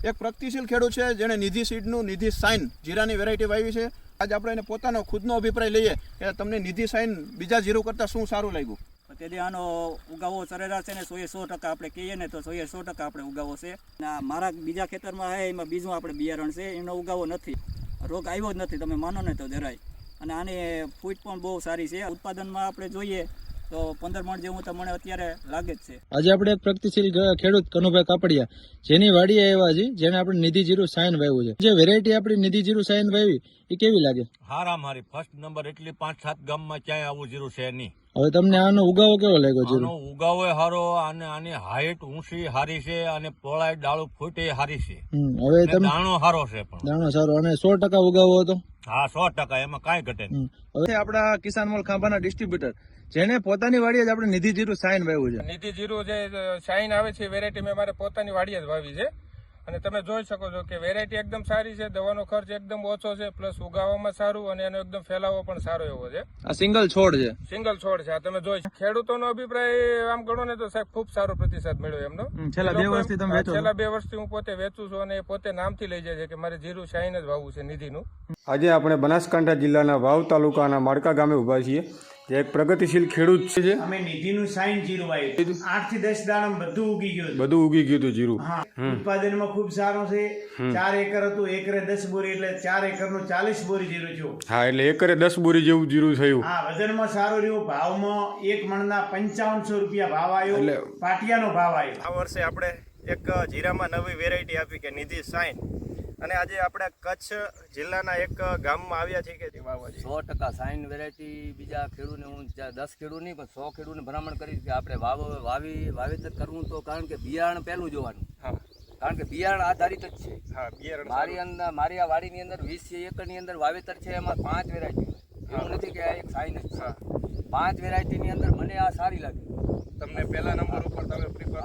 એક પ્રગતિશીલ ખેડૂત છે જેણે નિધિ સીડનું નિધિ સાઇન જીરાની વેરાયટી વાવી છે. આજે આપણે એને પોતાનો ખુદનો અભિપ્રાય લઈએ કે તમને નિધિ સાઇન બીજા જીરું કરતાં શું સારું લાગ્યું. તેથી આનો ઉગાવો સરેરાશ છે ને 100% આપણે કહીએ ને તો 100% આપણે ઉગાવો છે. મારા બીજા ખેતરમાં છે એમાં બીજું આપણે બિયારણ છે, એનો ઉગાવો નથી, રોગ આવ્યો જ નથી, તમે માનો ને તો જરાય. અને આની ફૂટ પણ બહુ સારી છે. ઉત્પાદનમાં આપણે જોઈએ તો 15 મણ જેવું તો મને અત્યારે લાગે જ છે. આજે આપણે એક પ્રગતિશીલ ખેડૂત કનુભાઈ કાપડિયા જેની વાડીએ આવ્યા છે, જેને આપણે નિધિ જીરું સાઇન વાવ્યું છે. જે વેરાયટી આપણી નિધિ જીરું સાઇન વાવી એ કેવી લાગે? હારી ફર્સ્ટ નંબર. એટલી 5-7 ગામમાં ક્યાંય આવું જીરું છે નહીં. હવે તમને આનો ઉગાવો કેવો લાગ્યો? જીરું આનો ઉગાવો સારો, અને આની હાઈટ ઊંચી સારી છે, અને પહોળાઈ ડાળું ફૂટ એ સારી છે. હવે તમે દાણો સારો છે, પણ દાણો સારો અને 100% ઉગાવો હતો. હા, 100%, એમાં કાંઈ ઘટે નહીં. હવે આપણા કિસાન મોલ ખાંભાના ડિસ્ટ્રીબ્યુટર જેને પોતાની વાડીએ જ આપણે નિધિ જીરું સાઇન વાવ્યું છે. નિધિ જીરું જે સાઇન આવે છે વેરાયટી મેં મારે પોતાની વાડીએ જ વાવી છે, અને તમે જોઈ શકો છો કે વેરાયટી એકદમ સારી છે, દવાનો ખર્ચ એકદમ ઓછો છે, પ્લસ ઉગાવવામાં સારું, અને એનો એકદમ ફેલાવો પણ સારો એવો છે. આ સિંગલ છોડ છે, સિંગલ છોડ છે. આ તમે જોઈ, ખેડૂતોનો અભિપ્રાય આમ ગણો ને તો સાહેબ ખૂબ સારો પ્રતિસાદ મળ્યો એમનો. છેલ્લા 2 વર્ષથી તમે વેચો છો? છેલ્લા 2 વર્ષથી હું પોતે વેચું છું, અને એ પોતે નામથી લઈ જાય છે કે મારે જીરું શાઇન જ વાવવું છે નિધિનું. આજે આપણે બનાસકાંઠા જિલ્લાના વાવ તાલુકાના માળકા ગામે ઉભા છીએ. જે એક પ્રગતિશીલ ખેડૂત છે. અમે નિધિનું સાઇન જીરું વાવ્યું, 8 થી 10 દાણા બધું ઉગી ગયું. બધું ઉગી ગયું હતું જીરું. હા, ઉત્પાદનમાં ખૂબ સારું છે. 4 એકર હતું, એકરે 10 બોરી, એટલે 4 એકરનું 40 બોરી જીરું થયું. હા, એટલે એકરે 10 બોરી જેવું જીરું થયું. હા, વજનમાં સારું રહ્યું. ભાવમાં 1 મણના 5500 રૂપિયા ભાવ આવ્યો, પાટિયાનો ભાવ આવ્યો. આ વર્ષે આપણે એક જીરામાં નવી વેરાયટી આપી કે નિધિ સાઇન, અને આજે આપણે કચ્છ જિલ્લાના એક ગામમાં આવ્યા છીએ કે વાવવા છે. 100% સાઇન વેરાયટી બીજા ખેડૂતને હું 10 ખેડૂત નહીં પણ 100 ખેડૂતને ભલામણ કરીશ કે આપણે વાવેતર કરવું, તો કારણ કે બિયારણ પહેલું જોવાનું. કારણ કે બિયારણ આધારિત જ છે. હા, બિયારણ મારી આ વાડીની અંદર 20 એકરની અંદર વાવેતર છે, એમાં 5 વેરાયટી. એવું નથી કે આ એક સાઇન જ છે. 5 વેરાયટીની અંદર મને આ સારી લાગી. તમને પહેલા નંબર ઉપર તમે પ્રિફર